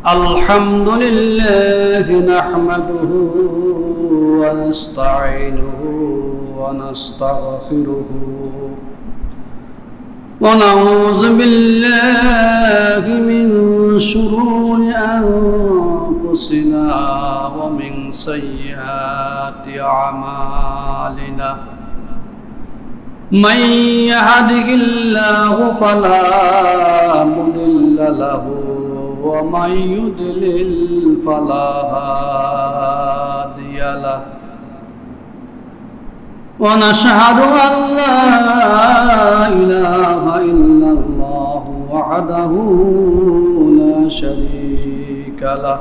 الحمد لله نحمده ونستعينه ونستغفره ونعوذ بالله من شرور أنفسنا ومن سيئات أعمالنا من يهده الله فلا مضل له ومن يضلل فلا هادي له ونشهد أن لا إله إلا الله وحده لا شريك له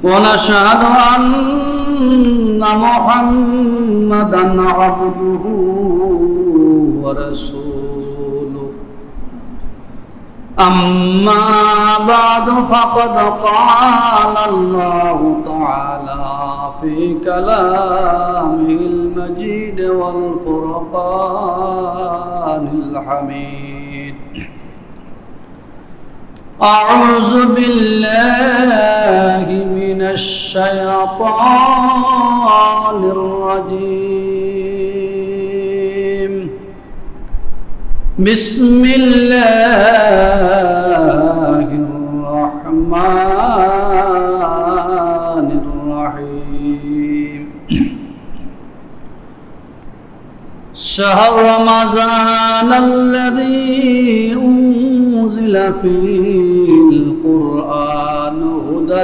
ونشهد أن محمدا عبده ورسوله أما بعد فقد قال الله تعالى في كلامه المجيد والفرقان الحميد أعوذ بالله من الشيطان الرجيم بسم الله الرحمن الرحيم شهر رمضان الذي أنزل فيه القرآن هدى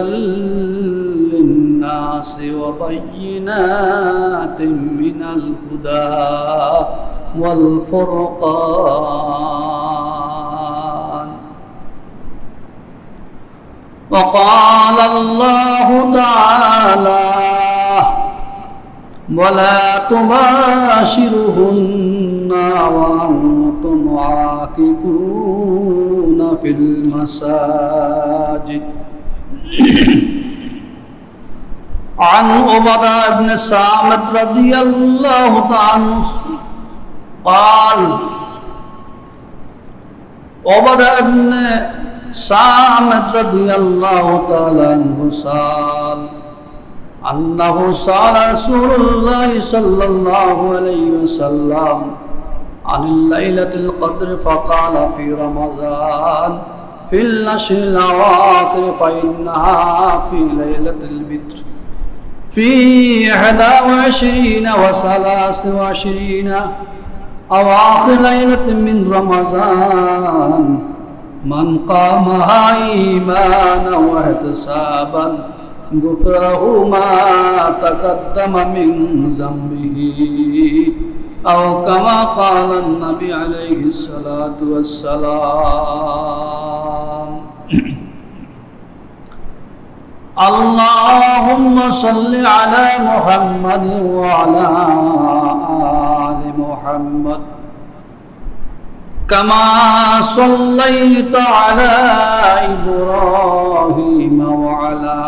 للناس وبينات من الهدى والفرقان وقال الله تعالى ولا تباشرهن وأنتم عاكفون في المساجد عن عبادة بن صامت رضي الله عنه قال عبادة بن صامت رضي الله تعالى عنه سأل أنه سأل رسول الله صلى الله عليه وسلم عن ليلة القدر فقال في رمضان في العشر الأواخر فإنها في ليلة البدر في 21 و23 أواخر ليلة من رمضان من قامها إيمانا واحتسابا غفره ما تقدم من ذنبه أو كما قال النبي عليه الصلاة والسلام اللهم صل على محمد وعلى آل محمد كما صليت على إبراهيم وعلى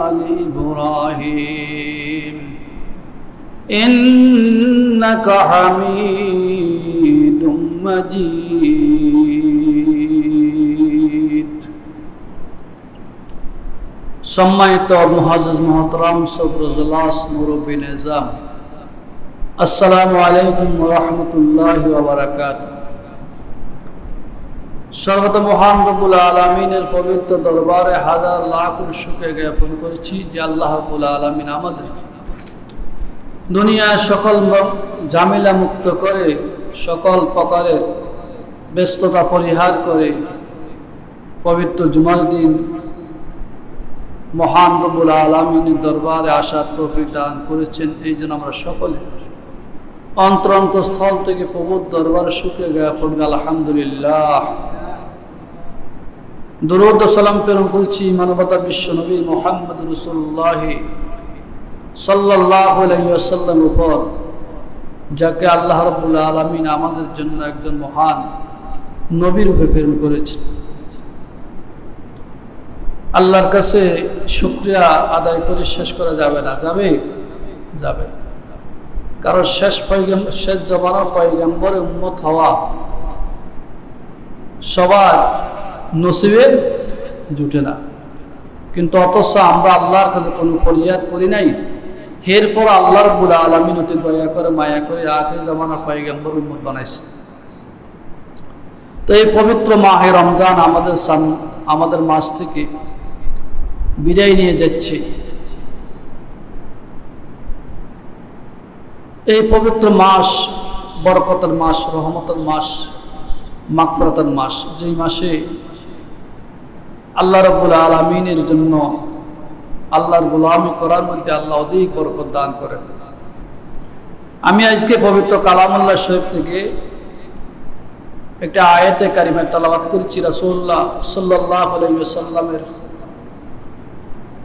آل إبراهيم إنك حميد مجيد সম্মানিত মুআজ্জাজ মুহতারাম সদরুল্লাহ মুরব্বী নিজাম আসসালামু আলাইকুম ওয়া রাহমাতুল্লাহি ওয়া বারাকাতুহু সর্বত মহান রব্বুল আলামিনের পবিত্র দরবারে হাজার লাখ শুকরিয়া জ্ঞাপন করেছি যে আল্লাহ রাব্বুল আলামিন আমাদেরকে দুনিয়ার সকল ঝামেলা মুক্ত করে সকল প্রকারের ব্যস্ততা পরিহার করে পবিত্র জুমার দিন মহান রব্বুল আলামিনের দরবারে আসার তৌফিক দান করেছেন। এই জন্য আমরা সকলে অন্তরস্থল থেকে প্রভুর দরবারে শুকরিয়া জ্ঞাপন করি আলহামদুলিল্লাহ। দরুদ ও সালাম প্রেরণ করছি মানবতার বিশ্ব নবী মুহাম্মদ রাসূলুল্লাহ সাল্লাল্লাহু আলাইহি ওয়াসাল্লামের উপর, যাকে আল্লাহ রাব্বুল আলামিন আমাদের জন্য একজন মহান নবী রূপে প্রেরণ করেছেন। আল্লাহর কাছে শুকরিয়া আদায় করে শেষ করা যাবে না, যাবে যাবে কারণ শেষ জমানার পয়গম্বরের উম্মত হওয়া সবার নসিবে জুটে না। কিন্তু অথচ আমরা আল্লাহর কাছে কোনো ফরিয়াদ করি নাই। এরপর আল্লাহ রাব্বুল আলামিন অতি দয়া করে মায়া করে আখির জামানা পয়গম্বর উম্মত বানাইছে। তো এই পবিত্র মাহে রমজান আমাদের মাস থেকে বিদায় নিয়ে যাচ্ছে। এই পবিত্র মাস বরকতের মাস, রহমতের মাস, মাগফিরাতের মাস, যেই মাসে আল্লাহ রাব্বুল আলামিনের জন্য আল্লাহর গোলামি করার মধ্যে আল্লাহ অধিক বরকত দান করেন। আমি আজকে পবিত্র কালামুল্লাহ শরীফ থেকে একটা আয়াতে কারিমা তেলাওয়াত করছি। রাসূলুল্লাহ সাল্লাল্লাহু আলাইহি ওয়াসাল্লামের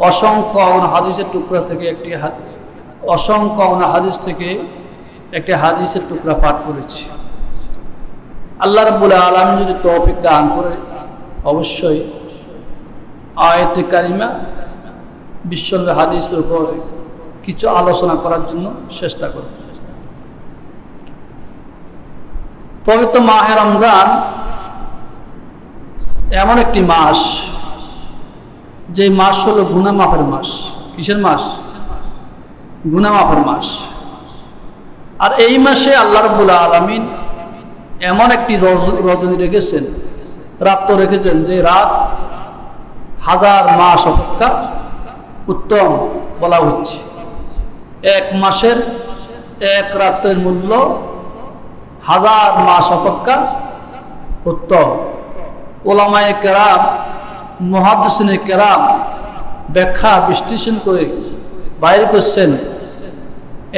অসংখ্য হাদিসের টুকরা থেকে একটি হাদিসের টুকরা পাঠ করেছি। আল্লাহ রাব্বুল আলামিন যদি তৌফিক দান করে অবশ্যই আয়াতে কারিমা বিশ্বনবী হাদিসের উপর কিছু আলোচনা করার জন্য চেষ্টা করব। পবিত্র মাহে রমজান এমন একটি মাস, যে মাস হলো গুনাহ মাফের মাস। কিসের মাস? গুনাহ মাফের মাস। আর এই মাসে আল্লাহ রাব্বুল আলামিন এমন একটি রজনী রেখেছেন, রাত রেখেছেন, যে রাত হাজার মাস অপেক্ষা উত্তম বলা হচ্ছে। এক মাসের এক রাতের মূল্য হাজার মাস অপেক্ষা উত্তম। ওলামায়ে কেরাম, মুহাদ্দিসিনে কেরাম ব্যাখ্যা বিশ্লেষণ করে বাইরে করছেন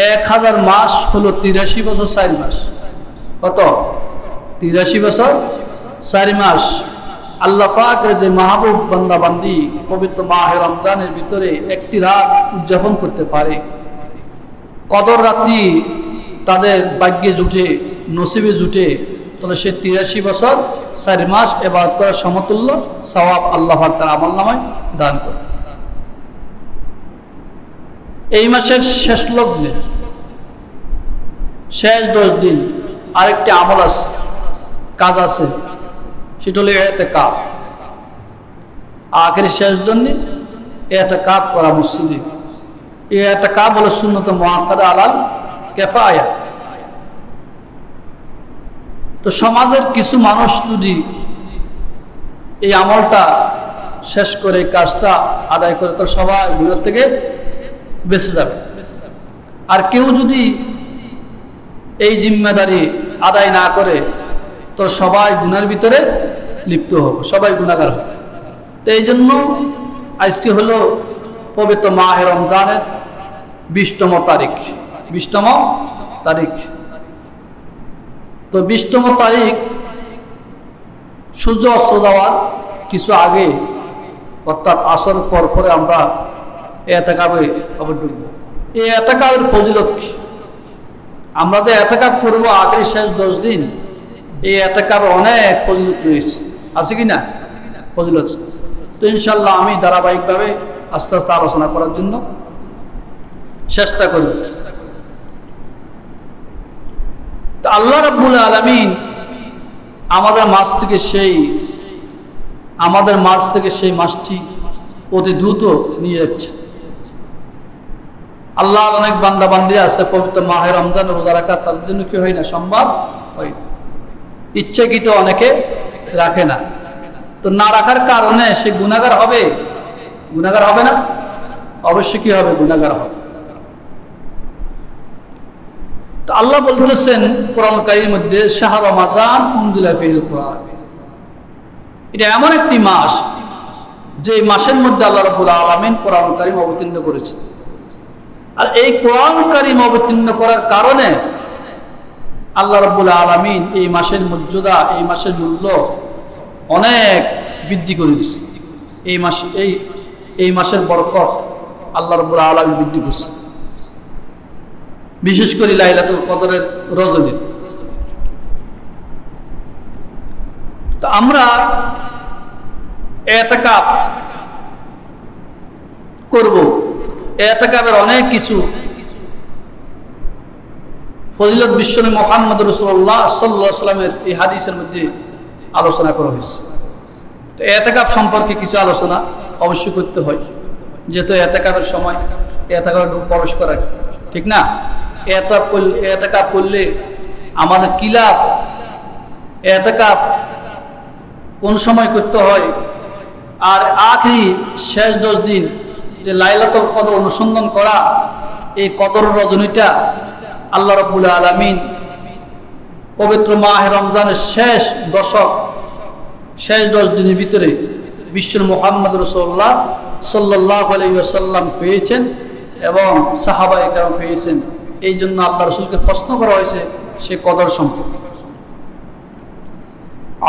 1000 মাস হলো 83 বছর 4 মাস। কত? 83 বছর 4 মাস। আল্লাহ পাকের যে মাহবুব বান্দা বান্দি পবিত্র মাহে রমজানের ভিতরে একটি রাত উদযাপন করতে পারে, কদর রাত্রি তাদের ভাগ্যে জুটে, নসিবে জুটে, তাহলে সে 83 বছর 4 মাস ইবাদত করার সমতুল্য সওয়াব আল্লাহ পাক তার আমলনামায় দান করে। এই মাসের শেষ লগ্নে শেষ 10 দিন আরেকটি আমল আছে, কাজ আছে, সেটা হলো ইতিকাফ। আখের শেষ দিনে ইতিকাফ করা মসজিদে। এই ইতিকাফ হলো সুন্নত মুআক্কাদা আলাল কিফায়া। তো সমাজের কিছু মানুষ যদি এই আমলটা শেষ করে, কাজটা আদায় করে, তো সবাই গুনাহ থেকে বেঁচে যাবে। আর কেউ যদি এই জিম্মেদারি আদায় না করে, তো সবাই গুনার ভিতরে লিপ্ত হবে, সবাই গুনাহগার হবে। তো এই জন্য আজকে হলো পবিত্র মাহে রমজানের 20তম তারিখ। 20তম তারিখ। তো 20তম তারিখ সূর্য অস্ত যাওয়ার কিছু আগে, অর্থাৎ আসর পরে আমরা ইতিকাফে ঢুকবো। এই ইতিকাফের ফজিলত কি? আমরা যে ইতিকাফ করবো আখের শেষ 10 দিন, এই ইতিকাফের অনেক ফজিলত রয়েছে, আছে কি না? ফজিলত। তো ইনশাআল্লাহ আমি ধারাবাহিকভাবে আস্তে আস্তে আলোচনা করার জন্য চেষ্টা করব। তো আল্লাহ রাব্বুল আলামিন আমাদের মাঝ থেকে সেই মাসটি অতি দ্রুত নিয়ে যাচ্ছে। আল্লাহ অনেক বান্দা বান্দি আছে পবিত্র মাহে রমজান রোজা রাখা তার জন্য কি হয় না, সম্ভব হয়। ইচ্ছাকৃত অনেকে রাখে না। তো না রাখার কারণে সে গুনাহগার হবে। গুনাহগার হবে না? অবশ্যই কি হবে? গুনাহগার হবে। তো আল্লাহ বলতেছেন কোরআন কারীমের মধ্যে, শাহরু রমাজান উনজিলা ফিহিল কোরআন। এটা এমন একটি মাস, যে মাসের মধ্যে আল্লাহ রাব্বুল আলামিন কোরআন কারীম অবতীর্ণ করেছেন। আর এই কোরআন কারীম অবতীর্ণ করার কারণে আল্লাহ রাব্বুল আলামিন এই মাসের মর্যাদা, এই মাসের মূল্য অনেক বৃদ্ধি করে দিয়েছে। এই মাসের বরকত আল্লাহ রাব্বুল আলামিন বৃদ্ধি করছে, বিশেষ করে লাইলাতুল কদরের রজনী। তো আমরা ইতিকাফ করব। ইতিকাফের অনেক কিছু ফজিলত বিশ্বনবী মুহাম্মদ রাসূলুল্লাহ সাল্লাল্লাহু আলাইহি ওয়াসাল্লামের এই হাদিসের মধ্যে আলোচনা করা হয়েছে। তো এতেকাফ সম্পর্কে কিছু আলোচনা অবশ্যই করতে হয়, যেহেতু এতেকাফের সময় এতেকাফে প্রবেশ করা, ঠিক না? এতেকাফ করলে আমাদের কি লাভ? এতেকাফ কোন সময় করতে হয়? আর আখরি শেষ 10 দিন যে লাইলাতুল কদর অনুসন্ধান করা, এই কদর রজনীটা আল্লাহ রাব্বুল আলামিন পবিত্র মাহে রমজানের শেষ দশক, শেষ 10 দিনের ভিতরে বিশ্ব মুহাম্মদ রাসূলুল্লাহ সাল্লাল্লাহু আলাইহি ওয়াসাল্লাম পেয়েছেন এবং সাহাবায়ে কেরাম পেয়েছেন। এই জন্য আল্লাহ রাসূলকে প্রশ্ন করা হয়েছে সে কদর সম্পর্কে।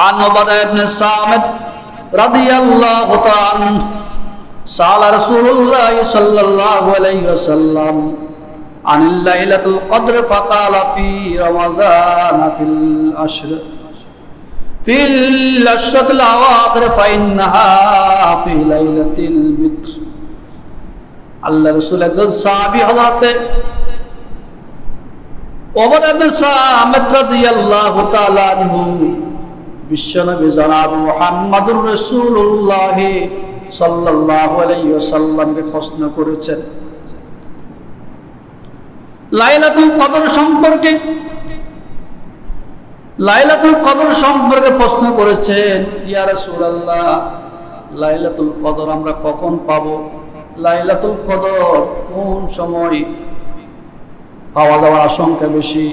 عن عبادة بن الصامت رضي الله تعالى عنه سأل رسول الله صلى الله عليه وسلم عن الليلة القدر فقال في رمضان في العشرة الأواخر فإنها في ليلة البدر। আল্লাহ রাসূল একজন সাহাবী হযরত উবাদা ইবনে সামিত রাদিয়াল্লাহু তাআলা আনহু বিশ্বনবী জনাব মুহাম্মদুর রাসূলুল্লাহ সাল্লাল্লাহু আলাইহি ওয়াসাল্লামকে প্রশ্ন করেছেন লাইলাতুল কদর সম্পর্কে। লাইলাতুল কদর সম্পর্কে প্রশ্ন করেছেন, ইয়া রাসূলুল্লাহ, লাইলাতুল কদর আমরা কখন পাবো? লাইলাতুল কদর কোন সময় পাওয়া যাওয়ার আশঙ্কা বেশি?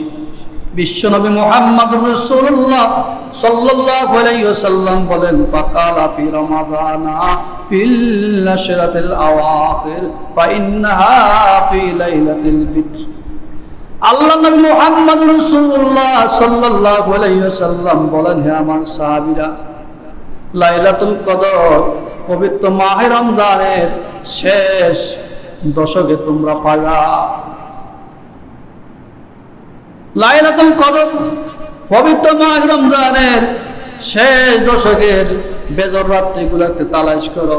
বিশ্বনবী মুহাম্মদুর রাসূলুল্লাহ সাল্লাল্লাহু আলাইহি ওয়াসাল্লাম বলেন, ফাকালা ফি রমাদানা ফিল আশরাতিল আওয়াখির ফাইন্নাহা ফি লাইলাতিল বিদর। আল্লাহ নবী মুহাম্মদুর রাসূলুল্লাহ সাল্লাল্লাহু আলাইহি ওয়াসাল্লাম বলেন, হে আমার সাহাবীরা, লাইলাতুল কদর পবিত্র মাহে রমজানের শেষ দশকে তোমরা পাবা। লাইলাতুল কদর পবিত্র মাহে রমজানের শেষ দশকের বেজর রাত্রিগুলোতে তালাশ করো।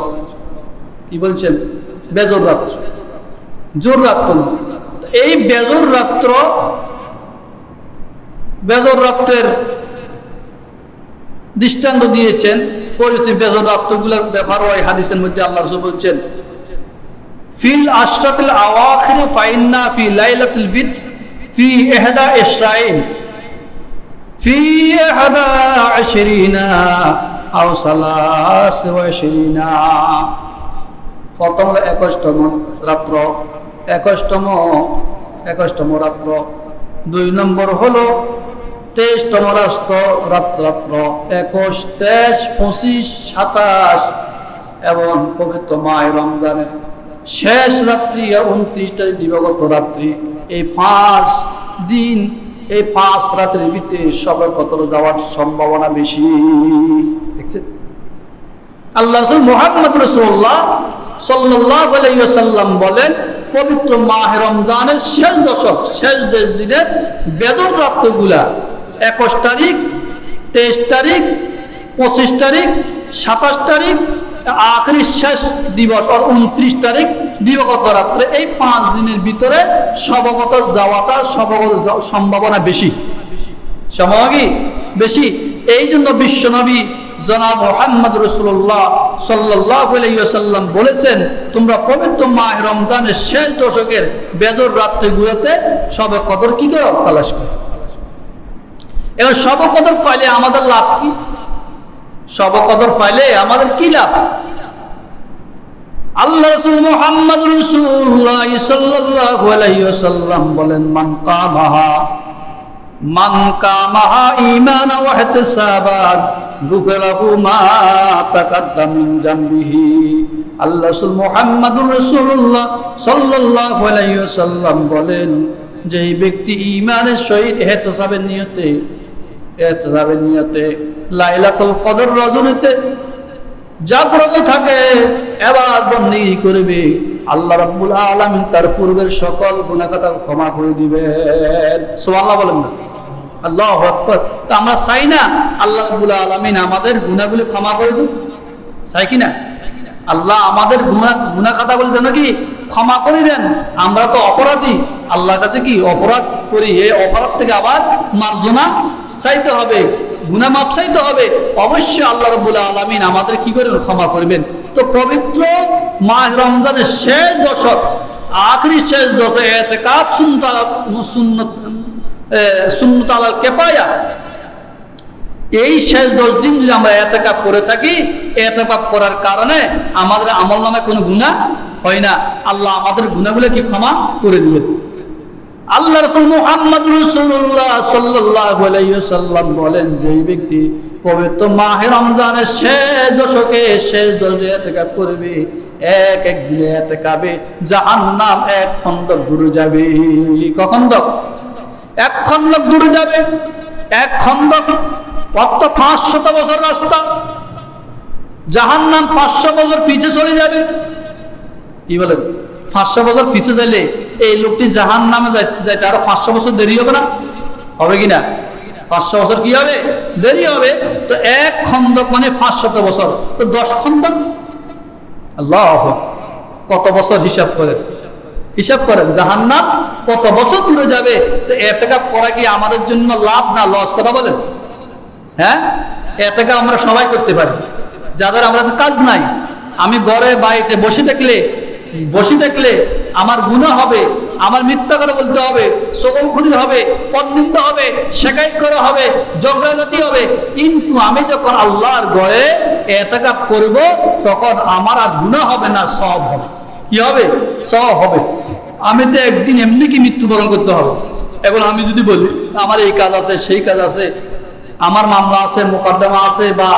কি বলছেন? বেজর রাত্র, জোর রাত্র না। এই বেজর রাত্রের দৃষ্টান্ত দিয়েছেন, পরিচিত বেজর রাত্রগুলোর ব্যাপার ওই হাদিসের মধ্যে আল্লাহ রাসূল বলছেন, ফিল আশরাতিল আওয়াখির ফাইন্না ফি লাইলাতুল বিদর ফি ইহদা ইশরাইন ফি ইহদা আশরিনা আও সালাস ওয়া আশরিনা। প্রথম হলো 21তম রাত্র, 21তম রাত্র। 2 নম্বর হলো 23তম রাত্র, 21, 23, 25, 27 এবং পবিত্র মাহে রমজানের শেষ রাত্রি 29 তারিখ দিবাগত রাত্রি। এই 5 দিন, এই 5 রাত্রির ভিতরে সবে কদর যাওয়ার সম্ভাবনা বেশি। দেখছেন? আল্লাহ রাসূল মুহাম্মদ রাসূলুল্লাহ সাল্লাল্লাহু আলাইহি ওয়াসাল্লাম বলেন, পবিত্র মাহে রমজানের শেষ দশক, শেষ 10 দিনের বেজর রাত্রগুলা 21 তারিখ, 23 তারিখ, 25 তারিখ, 27 তারিখ, আখরি শেষ দিবস 29 তারিখ দিবাগত রাত্রে, এই 5 দিনের ভিতরে শবগত যাওয়াটা সম্ভাবনা বেশি, সম্ভাবনা বেশি। এই জন্য বিশ্বনবী জনাব মুহাম্মদ রাসূলুল্লাহ সাল্লাল্লাহু আলাইহি ওয়াসাল্লাম বলেছেন, তোমরা পবিত্র মাহে রমজানের শেষ দশকের বেজর রাত্রিগুলোতে শবে কদর কি করো? তালাশ করো। এবার শবে কদর পাইলে আমাদের লাভ কি? শবে কদর পাইলে আমাদের কি লাভ? আল্লাহ রাসূল মুহাম্মদ রাসূলুল্লাহ সাল্লাল্লাহু আলাইহি ওয়াসাল্লাম বলেন, মান কামাহা ঈমানা ওয়া ইহতিসাবান গুফিরাহু মা তাকাদ্দাম মিন জামবিহি। আল্লাহ রাসূল মুহাম্মদুর রাসূলুল্লাহ সাল্লাল্লাহু আলাইহি ওয়াসাল্লাম বলেন, যেই ব্যক্তি ঈমানের সহিত ইহতিসাবের নিয়তে লাইলাতুল কদর রজনীতে জাগ্রত থাকে, এবার বন্দেগী করবে, আল্লাহ রাব্বুল আলামিন তার পূর্বের সকল গুনাহ খাতা ক্ষমা করে দিবেন। সুবহানাল্লাহ বলেন না? আল্লাহু আকবার। তো আমরা চাই না আল্লাহ রাব্বুল আলামিন আমাদের গুনাহগুলো ক্ষমা করে দিন? চাই কি না? আল্লাহ আমাদের গুনাহ খাতাগুলো যেন কি ক্ষমা করে দেন। আমরা তো অপরাধী, আল্লাহর কাছে কি অপরাধ করি, এই অপরাধ থেকে আবার মার্জনা চাইতে হবে। গুনাহ মাফ চাইতে হবে, অবশ্যই আল্লাহ রাব্বুল আলামিন আমাদের কি করেন, ক্ষমা করবেন। তো পবিত্র মাহ রমজানের শেষ দশক, আখরি শেষ দশক ইতিকাফ সুন্নাত আলাল কিফায়া, এই শেষ 10 দিন যদি আমরা ইতিকাফ করে থাকি, ইতিকাফ করার কারণে আমাদের আমলনামায় কোনো গুনাহ হয় না, আল্লাহ আমাদের গুনাহগুলো কি ক্ষমা করে দিবেন। আল্লাহ রাসূল মুহাম্মদুর রাসূলুল্লাহ সাল্লাল্লাহু আলাইহি ওয়াসাল্লাম বলেন, যেই ব্যক্তি পবিত্র মাহে রমজানের শেষ দশকে শেষ 10 দিন ইতিকাফ করবে, এক এক দিনে ইতিকাফে জাহান্নাম এক খন্দক দূরে যাবে। কখন্দক? এক খন্দক দূরে যাবে। এক খন্দক অর্থ 500 বছর রাস্তা, জাহান্নাম 500 বছর পিছে চলে যাবে। কি বলেন? 500 বছর পিছে যাইলে এই লোকটি জাহান্নামে যাইতে আরো 500 বছর দেরি হবে না? হবে কিনা? 500 বছর কি হবে? দেরি হবে। তো এক খন্দক মানে 500 বছর, তো 10 খন্দক, আল্লাহ কত বছর হিসাব করেন, হিসাব করেন জাহান্নাম কত বছর দূরে যাবে। তো ইতিকাফ করা কি আমাদের জন্য লাভ না লস? কথা বলেন। হ্যাঁ, ইতিকাফ আমরা সবাই করতে পারি, যাদের আমাদের কাজ নাই। আমি ঘরে বাড়িতে বসে থাকলে আমার গুনাহ হবে, আমার মিথ্যা কথা বলতে হবে, সকলখুরি হবে, পরনিন্দা হবে, শেকায়ত করা হবে, ঝগড়াঝাটি হবে। কিন্তু আমি যখন আল্লাহর ঘরে ইতিকাফ করব, তখন আমার আর গুনাহ হবে না, সওয়াব হবে। কি হবে? সওয়াব হবে। আমি তো একদিন এমনি কি মৃত্যুবরণ করতে হবে। এখন আমি যদি বলি আমার এই কাজ আছে, সেই কাজ আছে, আমার মামলা আছে, মোকদ্দমা আছে, বা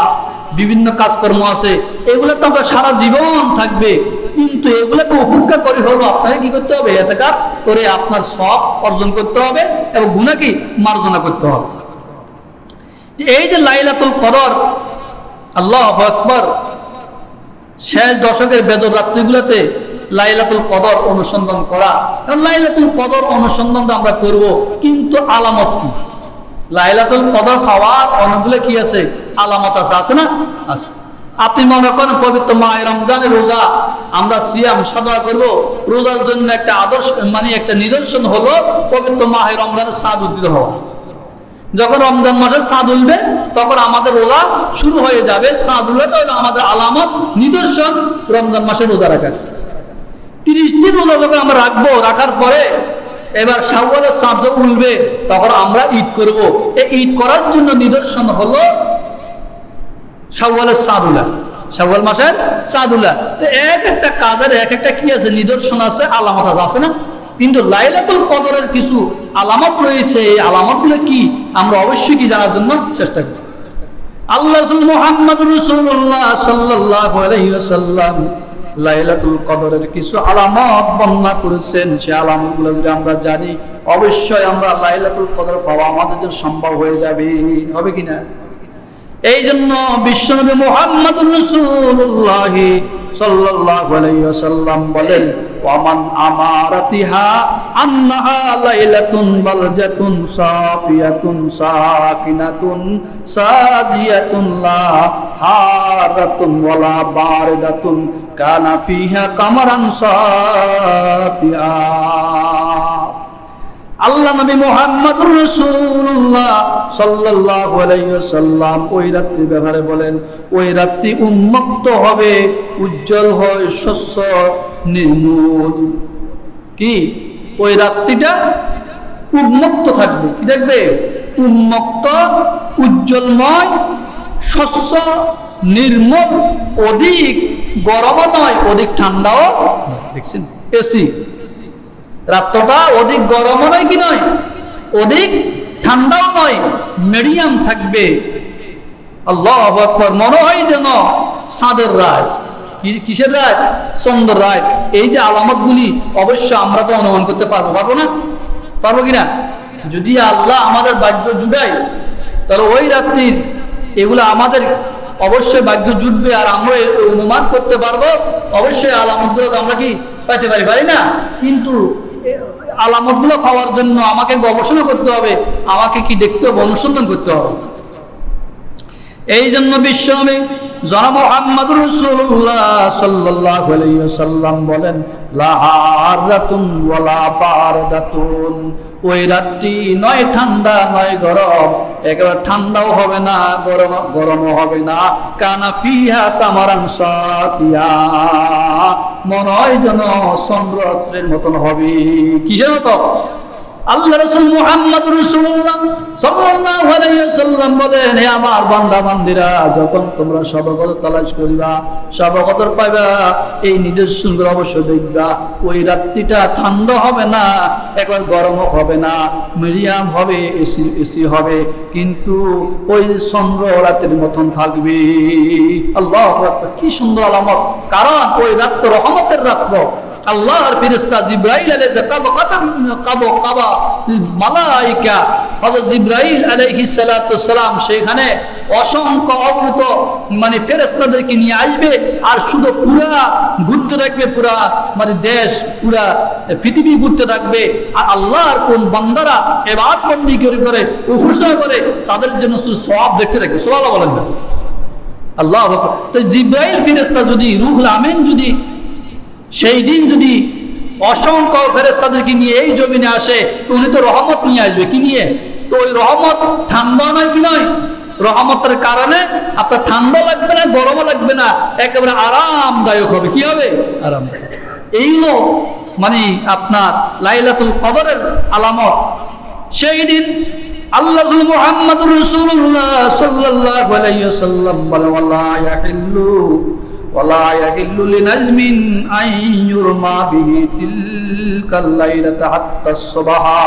বিভিন্ন কাজকর্ম আছে, এগুলো তো আমরা সারা জীবন থাকবে। কিন্তু এগুলোকে উপেক্ষা করে হলো আপনাকে কি করতে হবে? ইতিকাফ করে আপনার সওয়াব অর্জন করতে হবে এবং গুনাহ কি মার্জনা করতে হবে। এই যে লাইলাতুল কদর, আল্লাহু আকবার, শেষ দশকের বেজর রাত্রিগুলোতে লাইলাতুল কদর অনুসন্ধান করা। লাইলাতুল কদর অনুসন্ধান আমরা করব, কিন্তু আলামত কি? লাইলাতুল কদর পাওয়ার অনেকগুলো কি আছে? আলামত আছে, আছে না? আছে। আপনি মনে করেন পবিত্র মাহে রমজানের রোজা আমরা সিয়াম সাধনা করব, রোজার জন্য একটা আদর্শ মানে একটা নিদর্শন হলো পবিত্র মাহে রমজানের চাঁদ উদিত হওয়া। যখন রমজান মাসের চাঁদ উঠবে তখন আমাদের রোজা শুরু হয়ে যাবে। চাঁদ উঠলে হলো আমাদের আলামত, নিদর্শন রমজান মাসে রোজা রাখার। 30 দিন রোজা যখন আমরা রাখবো, রাখার পরে এবার শাওয়ালের চাঁদ যখন উঠবে তখন আমরা ঈদ করব। এই ঈদ করার জন্য নিদর্শন হলো শাওয়ালের চাঁদ উঠা, শাওয়াল মাসের চাঁদ উঠা। তো এক একটা কাজের এক একটা কি আছে? নিদর্শন আছে, আলামত আছে না? কিন্তু লাইলাতুল কদরের কিছু আলামত রয়েছে। এই আলামতগুলো কি আমরা অবশ্যই কি জানার জন্য চেষ্টা করি। আল্লাহ রাসূল মুহাম্মদুর রাসূলুল্লাহ সাল্লাল্লাহু আলাইহি ওয়াসাল্লাম লাইলাতুল কদরের কিছু আলামত বর্ণনা করেছেন। সেই আলামতগুলো যদি আমরা জানি, অবশ্যই আমরা লাইলাতুল কদর পাওয়া আমাদের জন্য সম্ভব হয়ে যাবে। হবে কিনা? এই জন্য বিশ্বনবী মুহাম্মদুর রাসূলুল্লাহ সাল্লাল্লাহু আলাইহি ওয়াসাল্লাম বলেন, ওয়ামান আমারাতিহা আন্নাহা লাইলাতুন বালজাতুন সাফিয়াতুন সাকিনাতুন সাজিয়াতুন লা হারাতুন ওয়ালা বারিদাতুন কানা ফিহা কামারান সাফিয়া। আল্লাহ নবী মুহাম্মদুর রাসূলুল্লাহ সাল্লাল্লাহু আলাইহি ওয়াসাল্লাম ওই রাত্রির ব্যাপারে বলেন, ওই রাত্রি উন্মুক্ত হবে, উজ্জ্বল হয়, স্বচ্ছ, নির্মল। কি? ওই রাত্রিটা উন্মুক্ত থাকবে। কি থাকবে? উন্মুক্ত, উজ্জ্বলময়, স্বচ্ছ, নির্মল, অধিক গরমও নয়, অধিক ঠান্ডাও। দেখছেন? এসি রাতটা অধিক গরমও নয়, কি নয়, অধিক ঠান্ডাও নয়, মিডিয়াম থাকবে। আল্লাহু আকবার। মনে হয় যেন চাঁদের রাত। কিসের রাত? চন্দ্রের রাত। এই যে আলামতগুলি অবশ্য আমরা তো অনুমান করতে পারবো না? পারবো কিনা? যদি আল্লাহ আমাদের ভাগ্য জুড়ায়, তাহলে ওই রাত্রির এগুলো আমাদের অবশ্যই ভাগ্য জুটবে, আর আমরা অনুমান করতে পারবো। অবশ্যই আলামতগুলো আমরা কি পাইতে পারি না? কিন্তু আলামতগুলো পাওয়ার জন্য আমাকে গবেষণা করতে হবে, আমাকে কি দেখতে হবে? অনুসন্ধান করতে হবে। এই জন্য বিশ্বনবী জনাব মুহাম্মদুর রাসূলুল্লাহ সাল্লাল্লাহু আলাইহি ওয়াসাল্লাম বলেন, লা হারাতুন ওয়ালা বারদাতুন ওই রাত্রি নয় ঠান্ডা নয় গরম, একেবারে ঠান্ডাও হবে না গরমও হবে না। কানা ফিহা কামারান সাফিয়া, মনে হয় যেন চন্দ্ররাত্রের মতন হবে। কিসের মতো? আল্লাহ রাসূল মুহাম্মদুর রাসূলুল্লাহ সাল্লাল্লাহু আলাইহি ওয়াসাল্লাম বলেন, হে আমার বান্দা বান্দীরা, যখন তোমরা সবকত তালাশ করিবা, সবকতর পাইবা, এই নিদর্শনগুলো অবশ্যই দেখবা। ওই রাত্রিটা ঠান্ডা হবে না, একবার গরমও হবে না, মিডিয়াম হবে, এসি হবে, কিন্তু ওই চন্দ্র রাতের মতন থাকবে। আল্লাহু আকবার, কি সুন্দর আলামত! কারণ ওই রাত রহমতের রাত্র। আল্লাহর ফেরেশতা জিবরাইল আলাইহিস মালায়েকা হযরত জিবরাইল আলাইহিস সালাম সেখানে অসংখ্য অগণিত মানে ফেরেশতাদেরকে নিয়ে আসবে, আর শুধু পুরা ঘুরতে থাকবে, পুরা মানে দেশ, পুরা পৃথিবী ঘুরতে থাকবে। আর আল্লাহর কোন বান্দারা ইবাদত বন্দেগী করে উপাসনা করে তাদের জন্য শুধু সওয়াব দেখতে থাকবে। সুবহানাল্লাহ বলেন না? আল্লাহু আকবার। তো জিবরাইল ফেরেশতা যদি, রূহুল আমিন যদি সেই দিন যদি অসংখ্য ফেরেশতাদেরকে নিয়ে এই জমিনে আসে, তো উনি তো রহমত নিয়ে আসবে। কি নিয়ে? তো ওই রহমত ঠান্ডা নয়, কি নয়, রহমতের কারণে আপনার ঠান্ডা লাগবে না, গরমও লাগবে না, একেবারে আরামদায়ক হবে। কি হবে? আরামদায়ক। এইগুলো মানে আপনার লাইলাতুল কদরের আলামত। সেই দিন আল্লাহ মুহাম্মদুর রাসূলুল্লাহ সাল্লাল্লাহু আলাইহি ওয়াসাল্লাম বলেন, ওয়ালা ইয়াহিল্লু ওয়ালা ইয়াহিল্লু লিনাজমিন আন ইউরমা বিহি তিলকাল লাইলাতা হাত্তা সুবহা।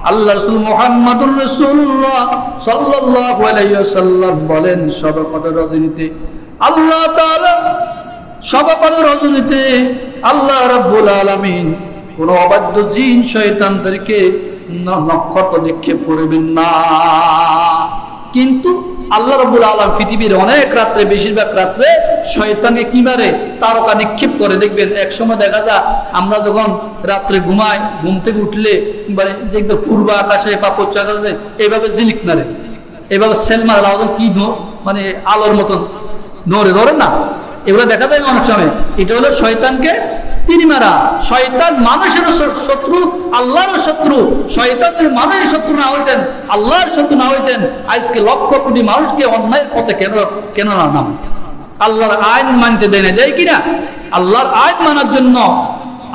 আল্লাহ রাসূল মুহাম্মদুর রাসূলুল্লাহ সাল্লাল্লাহু আলাইহি ওয়াসাল্লাম বলেন, শবে কদর রজনীতে আল্লাহ তাআলা, শবে কদর রজনীতে আল্লাহ রাব্বুল আলামিন কোন অবাধ্য জিন শয়তানদেরকে নক্ষত্র নিক্ষেপ করবেন না। কিন্তু আল্লাহ রাব্বুল আলামিন পৃথিবীর অনেক রাত্রে, বেশিরভাগ রাত্রে শয়তানকে কি মারে? তারকা নিক্ষেপ করে। দেখবেন এক সময় দেখা যায় আমরা যখন রাত্রে ঘুমাই, ঘুম থেকে উঠলে মানে দেখবে পূর্ব আকাশে বা পশ্চিম আকাশে এইভাবে ঝিলিক মারে, এইভাবে সেল মারে, কি মানে আলোর মতন নড়ে ধরে না, এগুলো দেখা যায় না অনেক সময়। এটা হলো শয়তানকে তিনি মারা। শয়তান মানুষের শত্রু, আল্লাহর শত্রু। শয়তান যদি মানুষের শত্রু না হইতেন, আল্লাহর শত্রু না হইতেন, আজকে লক্ষ কোটি মানুষকে অন্যায়ের পথে কেন না নাম? আল্লাহর আইন মানতে দেয় না, দেয় কিনা? আল্লাহর আইন মানার জন্য,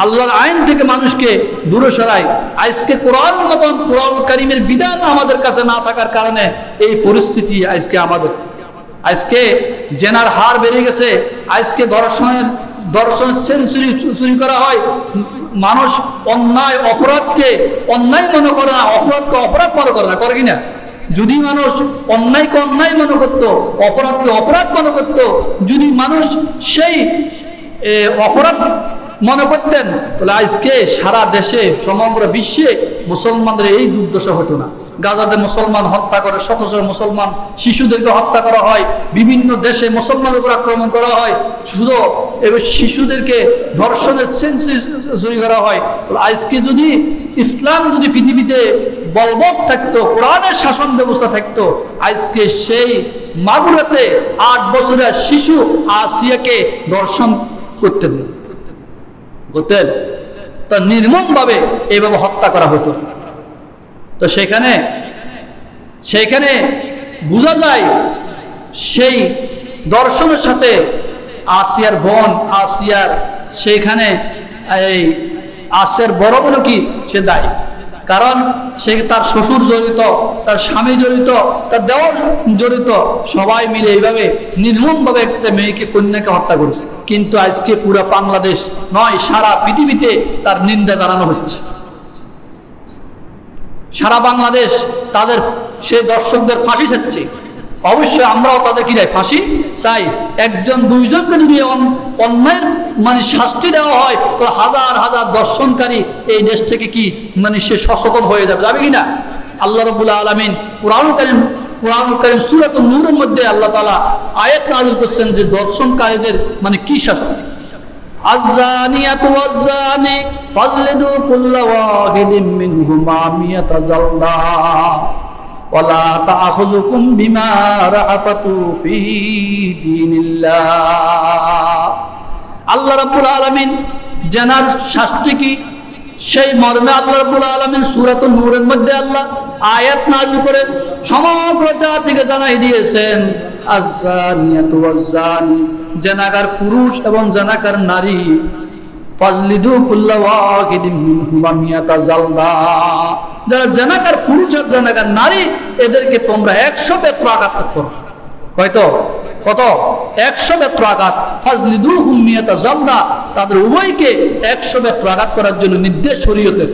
আল্লাহর আইন থেকে মানুষকে দূরে সরায়। আজকে কোরআন মতন, কোরআন কারীমের বিধান আমাদের কাছে না থাকার কারণে এই পরিস্থিতি আজকে আমাদের। আজকে জেনার হার বেড়ে গেছে, আজকে ধর্ষণ সেঞ্চুরি চুরি করা হয়। মানুষ অন্যায় অপরাধকে অন্যায় মনে করে না, অপরাধকে অপরাধ মনে করে না, করে কিনা? যদি মানুষ অন্যায়কে অন্যায় মনে করতো, অপরাধকে অপরাধ মনে করতো, যদি মানুষ সেই অপরাধ মনে করতেন, তাহলে আজকে সারা দেশে, সমগ্র বিশ্বে মুসলমানদের এই দুর্দশা হতো না। গাজাতে মুসলমান হত্যা করে, শত শত মুসলমান শিশুদেরকে হত্যা করা হয়, বিভিন্ন দেশে মুসলমানদের উপর আক্রমণ করা হয়, শুধু এবার শিশুদেরকে ধর্ষণের সেঞ্চুরি করা হয়। আজকে যদি ইসলাম যদি পৃথিবীতে বলবৎ থাকতো, কোরআনের শাসন ব্যবস্থা থাকতো, আজকে সেই মাগুরাতে 8 বছরের শিশু আসিয়াকে ধর্ষণ করতেন, তা নির্মম ভাবে এইভাবে হত্যা করা হতো। তো সেখানে বোঝা যায় সেই দর্শনের সাথে আসিয়ার বোন, আসিয়ার সেইখানে এই আসিয়ার বড় বোন কি সে দায়ী, কারণ সে তার শ্বশুর জড়িত, তার স্বামী জড়িত, তার দেওর জড়িত, সবাই মিলে এইভাবে নির্মমভাবে একটা মেয়েকে, কন্যাকে হত্যা করেছে। কিন্তু আজকে পুরো বাংলাদেশ নয়, সারা পৃথিবীতে তার নিন্দা জানানো হচ্ছে। সারা বাংলাদেশ তাদের সেই দর্শকদের ফাঁসি চাচ্ছে। অবশ্যই আমরাও তাদের কি ফাঁসি চাই। একজন দুইজনকে যদি অন্যায়ের মানে শাস্তি দেওয়া হয়, তো হাজার হাজার দর্শনকারী এই দেশ থেকে কি মানে সে সচেতন হয়ে যাবে, যাবে কিনা? আল্লাহ রাব্বুল আলামিন কুরআনুল কারীম সূরাতুন নূরের মধ্যে আল্লাহ তাআলা আয়াত নাযিল করছেন যে দর্শনকারীদের মানে কি শাস্তি। আয-যানিয়াতু ওয়াজ-যানি ফাজলিদু কুল্লা ওয়াহিদিন মিনহুমা মিয়াতা জালদা ওয়ালা তা'খুযুকুম বিমা রা'ফাতু ফি দীনিল্লাহ। আল্লাহ রাব্বুল আলামিন জানার শাস্তি কি সেই মর্মে আল্লাহ রাব্বুল আলামিন সূরাতুন নূরের মধ্যে আল্লাহ আয়াত নাযিল করে সমগ্র জাতিকে জানাই দিয়েছেন, আয-যানিয়াতু ওয়াজ-যানি, জানাকার পুরুষ এবং জানাকার নারী, ফাজলিদু কুল্লা ওয়াহিদিন মিনহুমা মিয়াতা জালদা, যারা জানাকার পুরুষ আর জানাকার নারী এদেরকে তোমরা 100 বেত্রাঘাত করো। কয়তো কত? 100 বেত্রাঘাত। ফাজলিদুহুম মিয়াতা জালদা, তাদের উভয়কে 100 বেত্রাঘাত করার জন্য নির্দেশ শরীয়তের।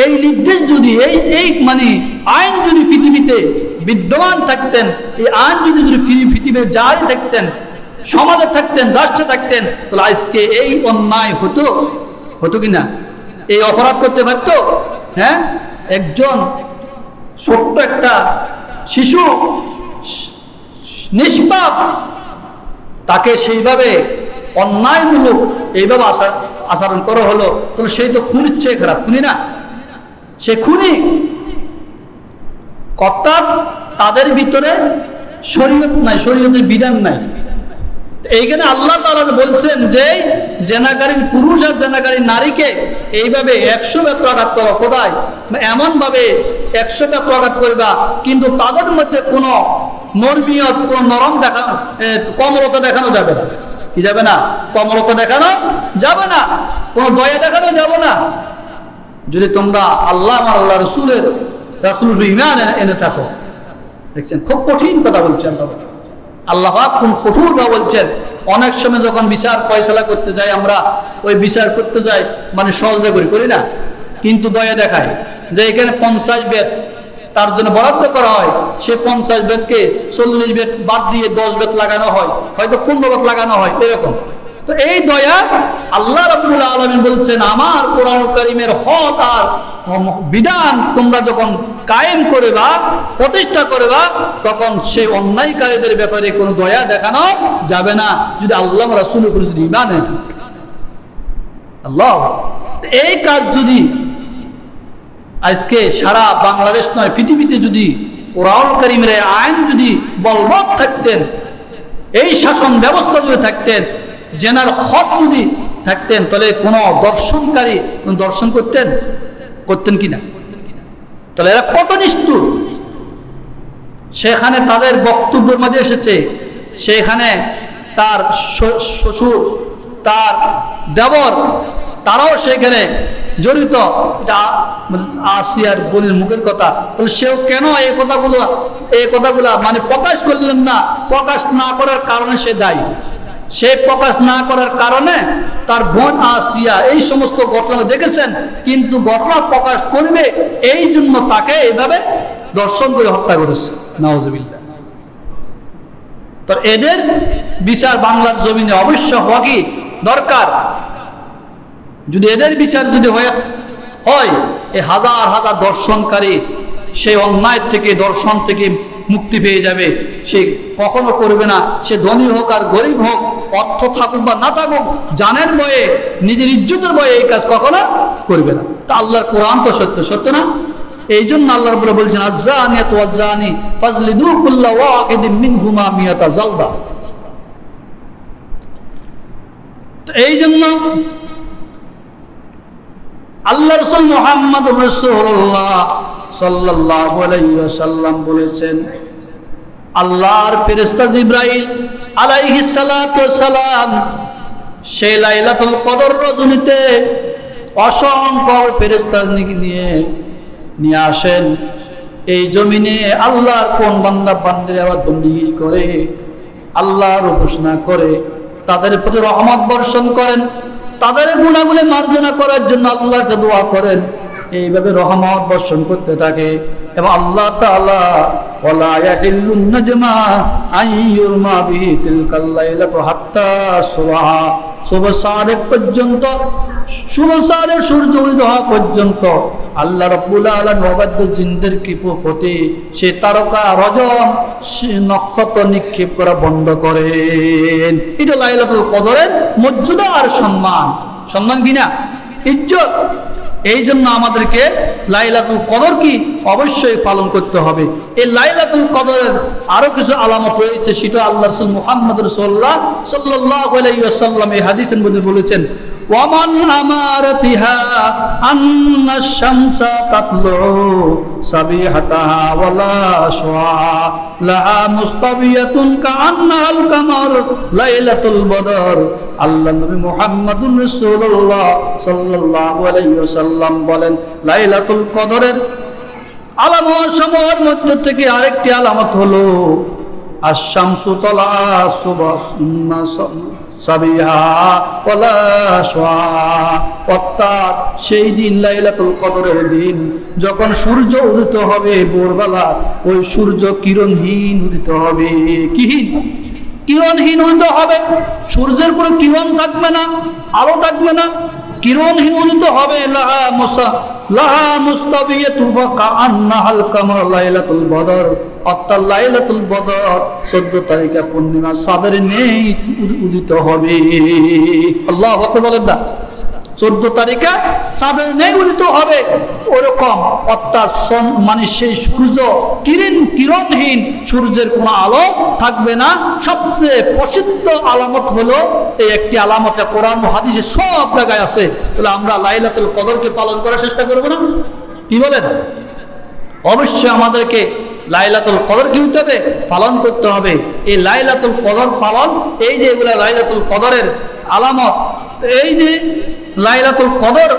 এই নির্দেশ যদি এই মানে আইন যদি পৃথিবীতে বিদ্যমান থাকতেন, এই আইন যদি পৃথিবীতে জারি থাকতেন, সমাজে থাকতেন, রাষ্ট্রে থাকতেন, তাহলে আজকে এই অন্যায় হতো কিনা? এই অপরাধ করতে পারতো? হ্যাঁ, একজন ছোট্ট একটা শিশু নিষ্পাপ, তাকে সেইভাবে অন্যায়মূলক এইভাবে আচরণ করা হলো, তাহলে সেই তো খুনির চেয়ে খারাপ, খুনি না? সে খুনি। অর্থাৎ তাদের ভিতরে শরীয়ত নাই, শরীয়তের বিধান নাই। এইখানে আল্লাহ তাআলা বলছেন যে জেনাকারী পুরুষ আর জেনাকারী নারীকে এইভাবে 100 বেত্রাঘাত করো। কোথায়? এমন ভাবে 100 বেত্রাঘাত করবা, কিন্তু তাদের মধ্যে কোনো নরমিয়ত, কোনো নরম দেখানো, কমলতা দেখানো যাবে না। কি যাবে না? কমলতা দেখানো যাবে না, কোনো দয়া দেখানো যাবে না। যদি তোমরা আল্লাহ আর আল্লাহ রাসূলের ঈমান এনে থাকো। দেখছেন, খুব কঠিন কথা বলছেন আল্লাহ পাক, কোন কঠোর ভাবে বলছেন। অনেক সময় যখন বিচার ফয়সালা করতে যাই আমরা, ওই বিচার করতে যাই মানে সহজে করি না, কিন্তু দয়া দেখায় যে এখানে 50 বেত তার জন্য বরাদ্দ করা হয়, সে 50 বেতকে 40 বেত বাদ দিয়ে 10 বেত লাগানো হয়, হয়তো 15 বেত লাগানো হয়, এরকম। তো এই দয়া আল্লাহ রাব্বুল আলামিন বলছেন, আমার কোরআন কারীমের হক আর বিধান তোমরা যখন কায়েম করবা, প্রতিষ্ঠা করবা, তখন সেই অন্যায়কারীদের ব্যাপারে কোনো দয়া দেখানো যাবে না, যদি আল্লাহ রাসূলের উপর যদি ঈমান আনে। আল্লাহ, এই কাজ যদি আজকে সারা বাংলাদেশ নয় পৃথিবীতে যদি কোরআন কারীমের আইন যদি বলবৎ থাকতেন, এই শাসন ব্যবস্থা যদি থাকতেন, জেনার হক যদি থাকতেন, তাহলে কোন দর্শনকারী দর্শন করতেন কিনা? তাহলে এরা কত নিষ্ঠুর। সেখানে তাদের বক্তব্যের মাঝে এসেছে, সেখানে তার শ্বশুর, তার দেবর, তারাও সেখানে জড়িত। এটা আসিয়ার বোনের মুখের কথা, তাহলে সেও কেন এই কথাগুলো মানে প্রকাশ করলেন না? প্রকাশ না করার কারণে সে দায়ী। সে প্রকাশ না করার কারণে তার বোন আসিয়া এই সমস্ত ঘটনা দেখেছেন, কিন্তু ঘটনা প্রকাশ করবে এই জন্য তাকে এইভাবে দর্শন করে হত্যা করেছে। নাউজুবিল্লাহ। তো এদের বিচার বাংলার জমিনে অবশ্য হওয়া কি দরকার। যদি এদের বিচার যদি হয়, এই হাজার হাজার দর্শনকারী সেই অন্যায় থেকে, দর্শন থেকে মুক্তি পেয়ে যাবে। সে কখনো করবে না, সে ধনী হোক আর গরিব হোক, অর্থ থাকুক বা না থাকুক, জানের ভয়ে, নিজের ইজ্জতের ভয়ে এই কাজ কখনো করবে না। তা আল্লাহর কোরআন তো সত্য না? এই জন্য আল্লাহ রাব্বুল বলছেন, আয-যানিয়াতু ওয়াজ-যানি ফাজলিদু কুল্লা ওয়াহিদিন মিনহুমা মিয়াতা জালদা। তো এই জন্য আল্লাহ রাসূল মুহাম্মদুর রাসূলুল্লাহ সাল্লাল্লাহু আলাইহি ওয়াসাল্লাম বলেছেন, আল্লাহর ফেরেশতা জিবরাইল আলাইহিস সালাতু ওয়াস সালাম সেই লাইলাতুল কদর রজনীতে অসংখ্য ফেরেশতা নিয়ে আসেন এই জমিনে। আল্লাহর কোন বান্দা বান্দিরা বন্দেগী করে, আল্লাহর উপাসনা করে, তাদের প্রতি রহমত বর্ষণ করেন, তাদের গুনাহগুলো মার্জনা করার জন্য আল্লাহকে দোয়া করেন, এইভাবে রহমত বর্ষণ করতে থাকে। এবং আল্লাহ তাআলা ওয়ালা ইয়াহিল্লুন নাজমা আইয়ুরমা বিহি তিলকাল লাইলাতু হাত্তা সুবহ সাদেক পর্যন্ত, শুভ সাদের সূর্য উদয় হওয়া পর্যন্ত আল্লাহ রাব্বুল আলামিন অবাধ্য জিনদের প্রতি সে তারকা রজম নক্ষত্র নিক্ষেপ করা বন্ধ করেন। এটা লাইলাতুল কদরের মর্যাদা আর সম্মান কিনা? ইজ্জত। এই জন্য আমাদেরকে লাইলাতুল কদর কি অবশ্যই পালন করতে হবে। এই লাইলাতুল কদরের আরো কিছু আলামত রয়েছে, সেটা আল্লাহ রাসূল মুহাম্মদ রাসূলুল্লাহ সাল্লাল্লাহু আলাইহি ওয়াসাল্লাম এই হাদিসের মধ্যে বলেছেন, ওয়ামান আমারাতিহা আন্নাশ শামসা তাতলু সাবিহাতাহা ওয়ালা শুআ লাহা মুস্তাবিয়াতুন কাআন্নাল কামার লাইলাতুল বদর। আল্লাহ নবী মুহাম্মদুর রাসূলুল্লাহ সাল্লাল্লাহু আলাইহি ওয়াসাল্লাম বলেন, লাইলাতুল কদরের আলামত সমূহের মধ্যে থেকে আরেকটি আলামত হলো আশ-শামসু তালা সুবহানা সাবিহা ওয়ালা শুআ। অর্থাৎ সেই দিন লাইলাতুল কদরের দিন যখন সূর্য উদিত হবে ভোরবেলা, ওই সূর্য কিরণহীন উদিত হবে। কিরণহীন উদিত হবে, সূর্যের কোনো কিরণ থাকবে না, আলো থাকবে না, কিরণহীন উদিত হবে। লাহা মুস্তাবিয়াতু ফাকান্নাহাল কামার লাইলাতুল বদর। অর্থাৎ লাইলাতুল বদর 14 তারিখে পূর্ণিমা চাঁদের নেই উদিত হবে। আল্লাহু আকবার বলেন না, 14 তারিখে চাঁদের নেই উদিত হবে ওরকম। অর্থাৎ মানে সেই সূর্য কিরণহীন, সূর্যের কোনো আলো থাকবে না। সবচেয়ে প্রসিদ্ধ আলামত হলো এই একটি আলামতে কোরআন ও হাদিসে সব জায়গায় আছে। তাহলে আমরা লাইলাতুল কদরকে পালন করার চেষ্টা করব না? কি বলেন? অবশ্যই আমাদেরকে লাইলাতুল কদর কি হতে হবে? পালন করতে হবে। এই লাইলাতুল কদর পালন, এই যে এগুলা লাইলাতুল কদরের আলামত, এই যে লাইলাতুল কদর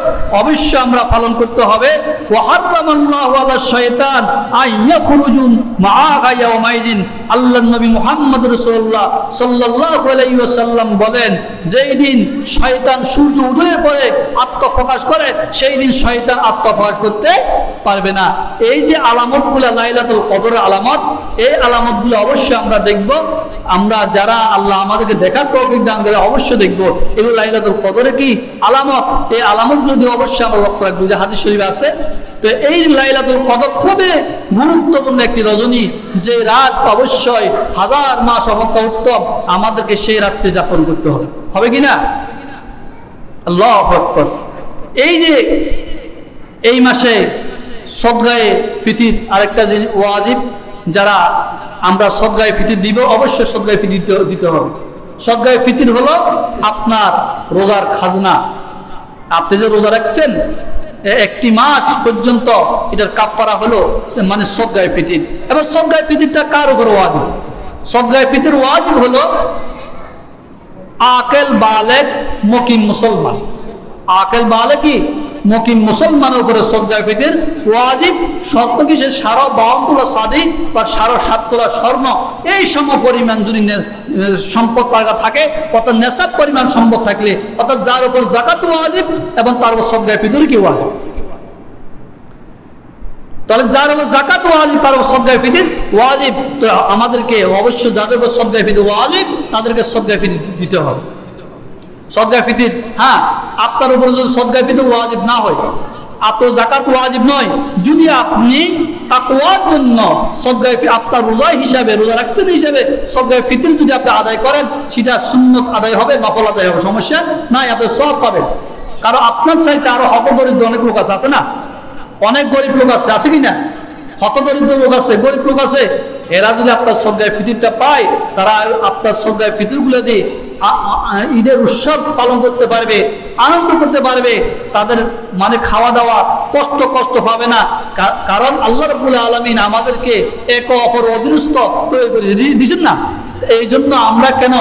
অবশ্যই আমরা পালন করতে হবে। ওয়া হারামাল্লাহু আলা শাইতান আইয়াখরুজু মাআহা ইয়াওমাইজিন। আল্লাহর নবী মুহাম্মদ রাসূলুল্লাহ সাল্লাল্লাহু আলাইহি ওয়াসাল্লাম বলেন, যেই দিন শয়তান সূর্য উদয়ের পরে আত্মপ্রকাশ করে, সেই দিন শয়তান আত্মপ্রকাশ করতে পারবে না। এই যে আলামতগুলো লাইলাতুল কদরের আলামত, এই আলামতগুলো অবশ্যই আমরা দেখব। আমরা যারা আল্লাহ আমাদেরকে দেখার তৌফিক দান করে অবশ্যই দেখব এগুলো লাইলাতুল কদরের কি আলামত। এই আলামতগুলো দিয়ে অবশ্যই আমরা লক্ষ্য রাখবো, যে হাদিস শরীফে আছে। তো এই লাইলাতুল কদর খুবই গুরুত্বপূর্ণ একটি রজনী, যে রাত অবশ্যই 1000 মাস অপেক্ষা উত্তম। আমাদেরকে সেই রাত্রে যাপন করতে হবে, হবে কিনা? আল্লাহু আকবার। এই যে এই মাসে সদগায়ে ফিতির আরেকটা জিনিস ওয়াজিব, যারা আমরা সদগায়ে ফিতির দিব অবশ্যই সদগায়ে ফিতির দিতে হবে। সদগায়ে ফিতির হলো আপনার রোজার খাজনা। আপনি যে রোজা রাখছেন একটি মাস পর্যন্ত, এটার কাফারা হলো মানে সদগায়ে ফিতির। এবার সদগায়ে ফিতিরটা কার উপর ওয়াজিব? সদগায়ে ফিতির ওয়াজিব হলো আকেল বালেগ মুকিম মুসলমান। আকেল বালেগ কি মুকিম মুসলমানের উপরে সদগায়ে ফিতির ওয়াজিব। শর্ত কি? সে 52 তোলা চাঁদি বা 7.5 তোলা স্বর্ণ, এই সম পরিমাণ যদি সম্পদ তার থাকে, অর্থাৎ নেশাব পরিমাণ সম্পদ থাকলে, অর্থাৎ যার উপর যাকাত ওয়াজিব এবং তার উপর সদগায়ে ফিতির কি ওয়াজিব। তাহলে যার উপর যাকাত ওয়াজিব তার উপর সদগায়ে ফিতির ওয়াজিব। তো আমাদেরকে অবশ্যই যাদের উপর সদগায়ে ফিতির ওয়াজিব তাদেরকে সদগায়ে ফিতির দিতে হবে। সদগায়ে ফিতির, হ্যাঁ, আপনার উপর যদি সদগায়ে ফিতির ওয়াজিব না হয়, আপনার যাকাত ওয়াজিব নয়, যদি আপনি তাকওয়ার জন্য সদগায়ে আপনার রোজা হিসাবে, রোজা রাখছেন হিসাবে সদগায়ে ফিতির যদি আপনি আদায় করেন, সেটা সুন্নত আদায় হবে, নফল আদায় হবে, সমস্যা নাই, আপনি সওয়াব পাবেন। কারণ আপনার চাইতে আরো হতদরিদ্র অনেক লোক আছে না? অনেক গরিব লোক আছে কি না? হতদরিদ্র লোক আছে, গরিব লোক আছে। এরা যদি আপনার সদগায়ে ফিতিরটা পায়, তারা আপনার সদগায়ে ফিতিরগুলো দিয়ে ঈদের উৎসব পালন করতে পারবে, আনন্দ করতে পারবে। তাদের মানে খাওয়া দাওয়া কষ্ট পাবে না। কারণ আল্লাহ রাব্বুল আলামিন আমাদেরকে এক অপর অধীনস্থ তৈরি করে দিয়েছেন না? এই জন্য আমরা কেন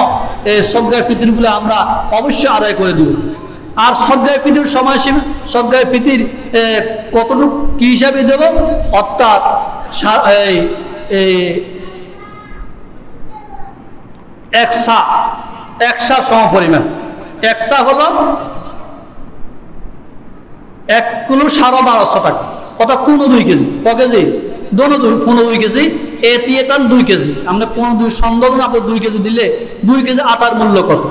এই সদগায়ে ফিতিরগুলো আমরা অবশ্যই আদায় করে দিব। আর সদগায়ে ফিতির সময়সীমা, সদগায়ে ফিতির কতটুকু কি হিসাবে দেব? অর্থাৎ একশা সম পরিমাণ। একশা হলো 1 কিলো 1250 টাকা, অর্থাৎ 15 কেজি। ক কেজি? 15 কেজি। Etienne 2 KG. আমরা 15 সন্দেহ আপনি 2 কেজি দিলে 2 কেজি আটার মূল্য কত?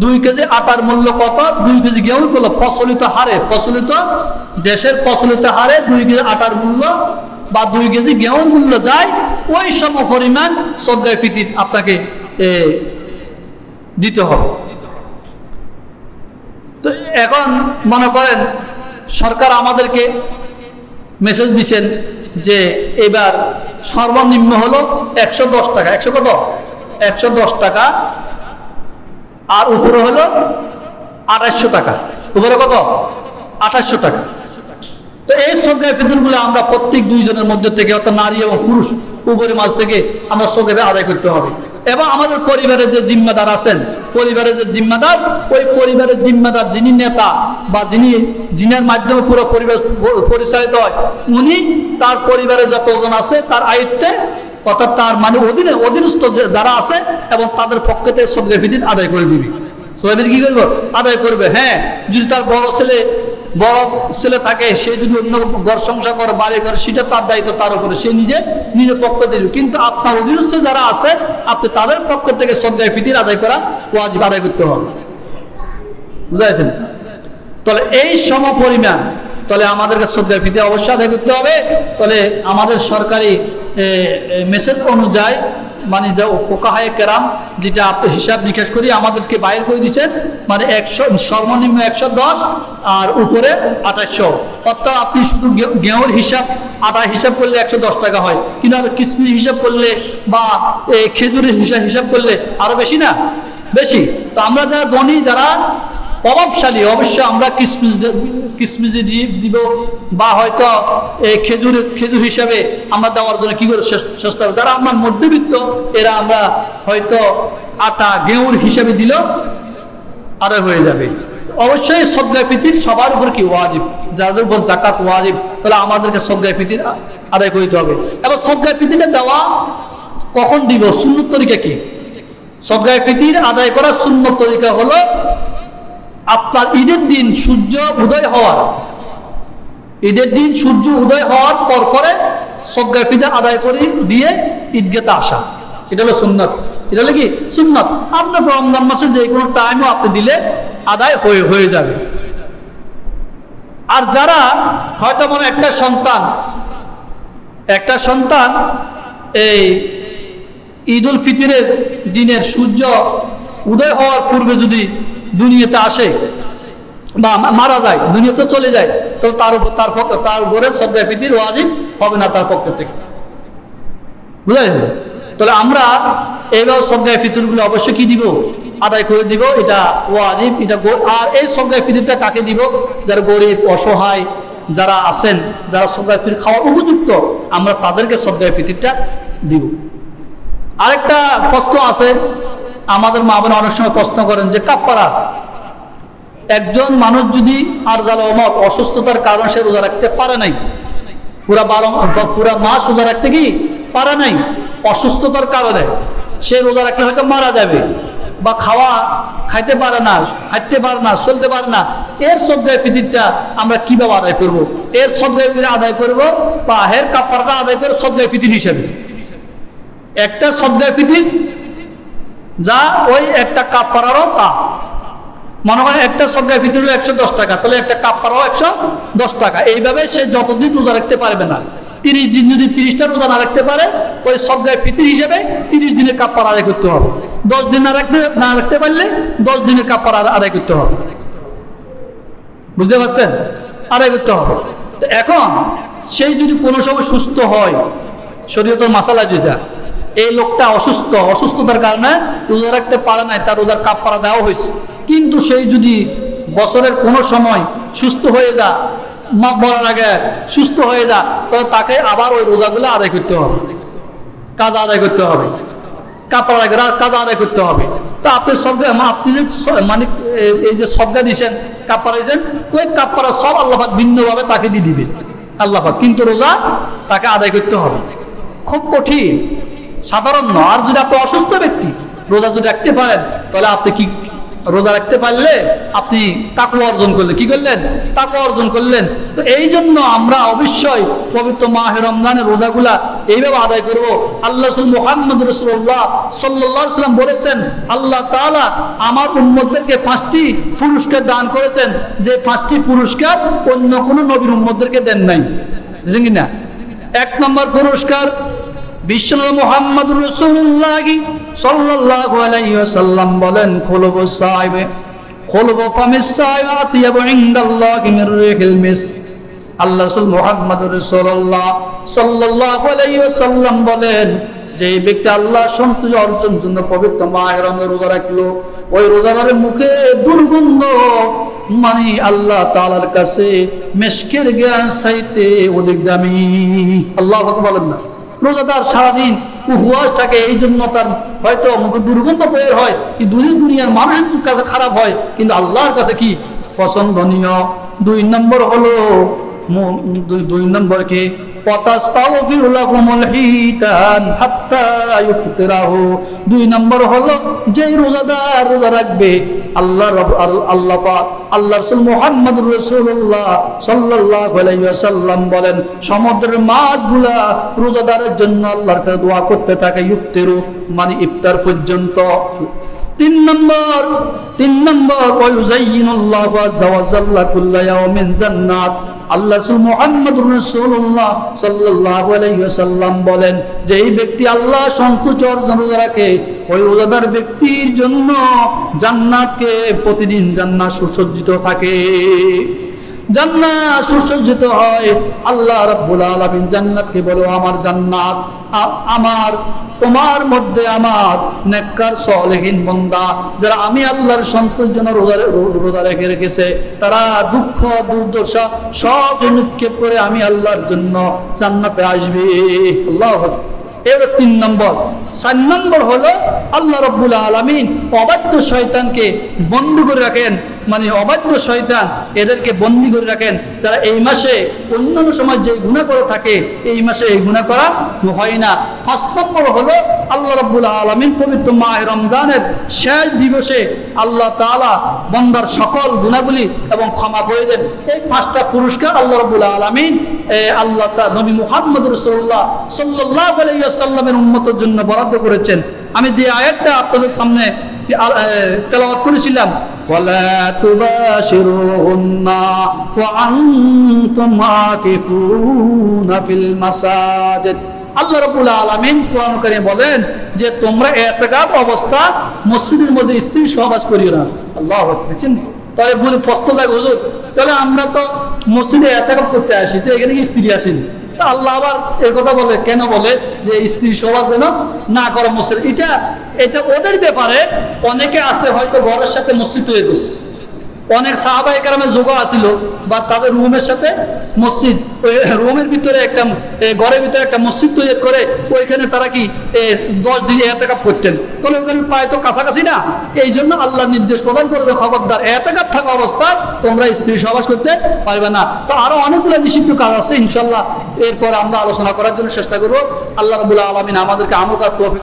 2 কেজি আটার মূল্য কত? 2 কেজি গেঁহু করলো প্রচলিত হারে, প্রচলিত দেশের প্রচলিত হারে 2 কেজি আটার মূল্য বা 2 কেজি গেঁহুর মূল্য যায়, ওই সম পরিমাণ সদগায়ে ফিতির আপনাকে দিতে হবে। তো এখন মনে করেন সরকার আমাদেরকে মেসেজ দিচ্ছেন যে এবার সর্বনিম্ন হলো 110 টাকা। 100 কত? 110 টাকা। আর উপরে হলো 2800 টাকা। উপরে কত? 2800 টাকা। তো এই সদকায়ে ফিতরগুলো আমরা প্রত্যেক দুইজনের মধ্যে থেকে, অর্থাৎ নারী এবং পুরুষ উভয়ের মাঝ থেকে আমরা সদকা আদায় করতে হবে। এবং আমাদের পরিবারের যে জিম্মাদার আছেন, পরিবারের যে জিম্মাদার, ওই পরিবারের জিম্মাদার যিনি নেতা বা যিনার মাধ্যমে পুরো পরিবার পরিচালিত হয়, উনি তার পরিবারের যতজন আছে তার আয়ত্তে, অর্থাৎ তার মানে অধীনস্থ যারা আছে এবং তাদের পক্ষে সদকায়ে ফিতর আদায় করে দিবি। সদকায়ে ফিতর কি করবো? আদায় করবে। হ্যাঁ, যদি তার বড় ছেলে থাকে, সে যদি অন্য ঘর সংসার করে, বাড়ি করে, সেটা তার দায়িত্ব, তার উপরে সে নিজের পক্ষ দেবে। কিন্তু আপনার অধীনস্থ যারা আছে, আপনি তাদের পক্ষ থেকে সদকায়ে ফিতর আদায় করা ওয়াজিব, আদায় করতে হবে। বুঝাইছেন? তাহলে এই সমপরিমাণ তাহলে আমাদেরকে সদকায়ে ফিতর অবশ্যই আদায় করতে হবে। তাহলে আমাদের সরকারি মেসেজ অনুযায়ী, মানে যে ফুকাহায়ে কেরাম যেটা আপনি হিসাব নিকাশ করি আমাদেরকে বাইর করে দিচ্ছেন, মানে 100 সর্বনিম্ন 110 আর উপরে 2800। অর্থাৎ আপনি শুধু গেঁহুর হিসাব, আটা হিসাব করলে 110 টাকা হয়, কিন্তু কিশমিশ হিসাব করলে বা খেজুরের হিসাব করলে আরো বেশি না? বেশি। তো আমরা যারা ধনী, যারা প্রভাবশালী, অবশ্যই আমরা কিশমিশ দিব, বা হয়তো খেজুর হিসাবে আমরা দেওয়ার জন্য কি করে চেষ্টা করব। যারা আমরা মধ্যবিত্ত, এরা আমরা হয়তো আটা গেঁহুর হিসাবে দিলেও আদায় হয়ে যাবে। অবশ্যই সদকায়ে ফিতর সবার উপর কি ওয়াজিব, যাদের উপর যাকাত ওয়াজিব, তাহলে আমাদেরকে সদকায়ে ফিতর আদায় করতে হবে। এবং সদকায়ে ফিতরটা দেওয়া কখন দিব, সুন্নত তরিকা কি? সদকায়ে ফিতর আদায় করার সুন্নত তরিকা হলো আপনার ঈদের দিন সূর্য উদয় হওয়ার, ঈদের দিন সূর্য উদয় হওয়ার পরে সদকায়ে ফিতর আদায় করে দিয়ে ঈদগাতে আসা, এটা হলো সুন্নত। এটা হলো কি? সুন্নত। আপনার রমজান মাসে যে কোনো টাইমও আপনি দিলে আদায় হয়ে যাবে। আর যারা হয়তো মনে একটা সন্তান এই ঈদুল ফিতরের দিনের সূর্য উদয় হওয়ার পূর্বে যদি দুনিয়াতে আসে বা মারা যায়, দুনিয়াতে চলে যায়, তো তার উপরে সদকায়ে ফিতর ওয়াজিব হবে না তার পক্ষ থেকে। বুঝা গেছে? তাহলে আমরা এইভাবে সদকায়ে ফিতরগুলো অবশ্যই কি দিব? আদায় করে দিব, এটা ওয়াজিব। এটা আর এই সদকায়ে ফিতরটা কাকে দিব? যারা গরিব, অসহায় যারা আছেন, যারা সদকায়ে ফিতর খাওয়ার উপযুক্ত, আমরা তাদেরকে সদকায়ে ফিতরটা দিব। আরেকটা প্রশ্ন আছে, আমাদের মা বোন অনেক সময় প্রশ্ন করেন যে কাফারা, একজন মানুষ যদি আরজাল ওমর অসুস্থতার কারণে সে রোজা রাখতে পারে নাই, পুরা মাস রোজা রাখতে কি পারে নাই, অসুস্থতার কারণে সে রোজা রাখতে হয়তো মারা যাবে, বা খাইতে পারে না, হাঁটতে পারে না, চলতে পারে না, এর সদকায়ে ফিতরটা আমরা কিভাবে আদায় করব? এর সদকায়ে ফিতর আদায় করব বা এর কাফারাটা আদায় করব সদকায়ে ফিতর হিসেবে। একটা সদকায়ে ফিতর যা ওই একটা কাফারারও তা, মনে করেন একটা সদকায়ে ফিতর হলো 110 টাকা, তাহলে একটা কাফারাও 110 টাকা। এইভাবে সে যতদিন রোজা রাখতে পারবে না, 30 দিন যদি 30টা রোজা না রাখতে পারে, ওই সদকায়ে ফিতর হিসেবে 30 দিনের কাফারা আদায় করতে হবে। 10 দিন না রাখতে পারলে 10 দিনের কাফারা আদায় করতে হবে। বুঝতে পারছেন? আদায় করতে হবে। তো এখন সেই যদি কোনো সময় সুস্থ হয়, শরীয়তের মাসালা যেটা, এই লোকটা অসুস্থতার কারণে রোজা রাখতে পারে নাই, তার রোজার কাফারা দেওয়া হয়েছে, কিন্তু সেই যদি বছরের কোনো সময় সুস্থ হয়ে যায়, মরার আগে সুস্থ হয়ে যায়, তবে তাকে আবার ওই রোজাগুলো আদায় করতে হবে, কাজা আদায় করতে হবে, কাফারা কাজা আদায় করতে হবে। তো আপনি মানে এই যে সদকা দিয়েছেন, কাফারা দিয়েছেন, ওই কাফারা সব আল্লাহ পাক ভিন্নভাবে তাকে দিয়ে দিবে আল্লাহ পাক, কিন্তু রোজা তাকে আদায় করতে হবে। খুব কঠিন, সাধারণ নয়। আর যদি আপনি অসুস্থ ব্যক্তি রোজা যদি রাখতে পারেন, তাহলে আপনি কি রোজা রাখতে পারলে আপনি তাকওয়া অর্জন করলেন, কি করলেন? তাকওয়া অর্জন করলেন। তো এই জন্য আমরা অবশ্যই পবিত্র মাহে রমজানের রোজাগুলা এইভাবে আদায় করব। আল্লাহ মুহাম্মদ রাসূলুল্লাহ সাল্লাল্লাহু আলাইহি ওয়াসাল্লাম বলেছেন, আল্লাহ তাআলা আমার উম্মতদেরকে 5টি পুরস্কার দান করেছেন, যে 5টি পুরস্কার অন্য কোনো নবীর উম্মতদেরকে দেন নাই। বুঝলেন কিনা? 1 নম্বর পুরস্কার, বিশ্বনবী মুহাম্মদুর রাসূলুল্লাহ সাল্লাল্লাহু আলাইহি ওয়াসাল্লাম বলেন, খুলবু ফামিস সাইম আতিয়াবু ইনদাল্লাহি মির রিহিল মিস্ক। আল্লাহ রাসূল মুহাম্মদুর রাসূলুল্লাহ সাল্লাল্লাহু আলাইহি ওয়াসাল্লাম বলেন, যে এই ব্যক্তি আল্লাহ সন্তুষ্ট অর্জনের জন্য পবিত্র মাহে রমজান রোজা রাখলো, ওই রোজাদারের মুখে দুর্গন্ধ মানে আল্লাহ তাআলার কাছে মেশকের জ্ঞান চাইতে অধিক দামি। আল্লাহু আকবার বলেন না। রোজাদার সারাদিন উপবাস থাকে, এই জন্য তার হয়তো মুখে দুর্গন্ধ বের হয়, কিন্তু দুনিয়ার মানুষের কাছে খারাপ হয়, কিন্তু আল্লাহর কাছে কি পছন্দনীয়। দুই নম্বর হলো দুই নম্বর কি দুই নম্বর হলো যে রোজাদার রোজা রাখবে আল্লাহ রাসূল মুহাম্মদুর রাসূলুল্লাহ সাল্লাল্লাহু আলাইহি ওয়াসাল্লাম বলেন সমুদ্রের মাছগুলা রোজাদারের জন্য আল্লাহর কাছে দোয়া করতে থাকে ইফতারু মানে ইফতার পর্যন্ত। তিন নম্বর ওয়ায়ুযায়্যিনুল্লাহু আযজা ওয়া জাল্লা কুল্লা ইয়াওমিন জান্নাত। আল্লাহ রাসূল মুহাম্মদুর রাসূলুল্লাহ সাল্লাল্লাহু আলাইহি ওয়াসাল্লাম বলেন যে এই ব্যক্তি আল্লাহ সন্তুষ্ট অর্জন রাখে ওই রোজাদার ব্যক্তির জন্য জান্নাতকে প্রতিদিন জান্নাত সুসজ্জিত থাকে, জান্নাত সুসজ্জিত হয়। আল্লাহ রাব্বুল আলামিন জান্নাতকে বলে আমার জান্নাত, আমার তোমার মধ্যে আমার নেককার সালেহিন বান্দা যারা আমি আল্লাহর সন্তুষ্টির জন্য রোজা রেখেছে, তারা দুঃখ দুর্দশা সব নিক্ষেপ করে আমি আল্লাহর জন্য জান্নাতে আসবে। আল্লাহু আকবার। এবার 3 নম্বর। 4 নম্বর হলো আল্লাহ রাব্বুল আলামিন অবাধ্য শয়তানকে বন্দী করে রাখেন, মানে অবাধ্য শয়তান এদেরকে বন্দী করে রাখেন, তারা এই মাসে অন্যান্য সময় যে গুনাহ করে থাকে এই মাসে এই গুনাহ করা হয় না। 5 নম্বর হলো আল্লাহ রাব্বুল আলামিন পবিত্র মাহে রমজানের শেষ দিবসে আল্লাহ তাআলা বান্দার সকল গুনাহগুলি এবং ক্ষমা করে দেন। এই 5টা পুরস্কার আল্লাহ রাব্বুল আলামিন আল্লাহ তাআলা নবী মুহাম্মদ রাসূলুল্লাহ সাল্লাল্লাহু আলাইহি ওয়াসাল্লামের উম্মতের জন্য বরাদ্দ করেছেন। আমি যে আয়াতটা আপনাদের সামনে তেলাওয়াত করেছিলাম, ওয়ালা তুবাশিরুহুন্না ওয়া আনতুম আকিফুনা ফিল মাসাজিদ। আল্লাহ রাব্বুল আলামিন কোরআন কারীমে বলেন যে তোমরা ইতিকাফ অবস্থা মসজিদের মধ্যে স্ত্রী সহবাস করিও না। আল্লাহু আকবার। তাহলে বলে প্রশ্ন জাগে হুজুর, তাহলে আমরা তো মসজিদে ইতিকাফ করতে আসি, তো এখানে কি স্ত্রী আসেনি? তা আল্লাহ আবার এই কথা বলে কেন, বলে যে স্ত্রী সহবাস যেন না করে মসজিদ। এটা ওদের ব্যাপারে অনেকে আছে হয়তো ঘরের সাথে মসজিদ তৈরি করছে, অনেক সাহাবায়ে কেরামের যোগ আছিল বা তাদের রুমের সাথে মসজিদ, ওই রুমের ভিতরে একটা ঘরের ভিতরে একটা মসজিদ তৈরি করে ওইখানে তারা কি 10 দিন ইতিকাফ করতেন। তাহলে ওখানে পায় তো কাছাকাছি না, এই জন্য আল্লাহ নির্দেশ প্রদান করে খবরদার ইতিকাফ থাকা অবস্থায় তোমরা স্ত্রী সহবাস করতে পারবে না। তো আরো অনেকগুলো নিষিদ্ধ কাজ আছে, ইনশাআল্লাহ এরপর আমরা আলোচনা করার জন্য চেষ্টা করব। আল্লাহ রাব্বুল আলামিন আমাদেরকে আমল করার তৌফিক